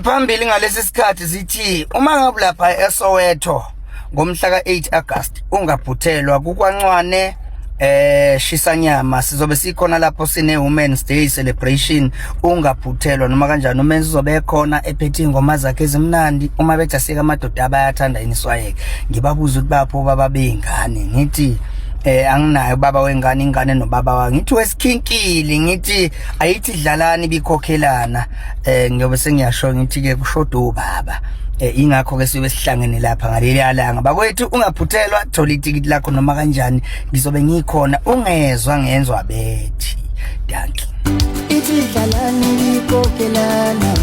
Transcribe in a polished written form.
Phambili ngalesi sikhathi sithi uma ngabe lapha eSoweto ngomhla ka8 August ungaphuthelwa kuKwaNcwane Shisanyama sizobe sikhona lapho sine Women's Day celebration. Ungaphuthelwa noma kanjani umenzi uzobe ekhona ephethe ingoma zakhe ezimnandi. Uma bethi asika amadoda abayathanda iniswayeke, ngibabuza ukuthi bapho baba bengane, ngithi anginayo baba wengane, ingane nobaba wa ngithi wesikhinkili, ngithi ayithi dlalani bikhokhelana. Ngiyobe sengiyasho ngithi ke kushoda ubaba. Ingakho ke sibe sihlangene lapha ngaleli alanga. Bakwethu ungaphuthelwa, thola itikiti lakho noma kanjani ngizobe ngikhona, ungezwa ngenzwa bethi danki. Ithi dlalani bikhokhelana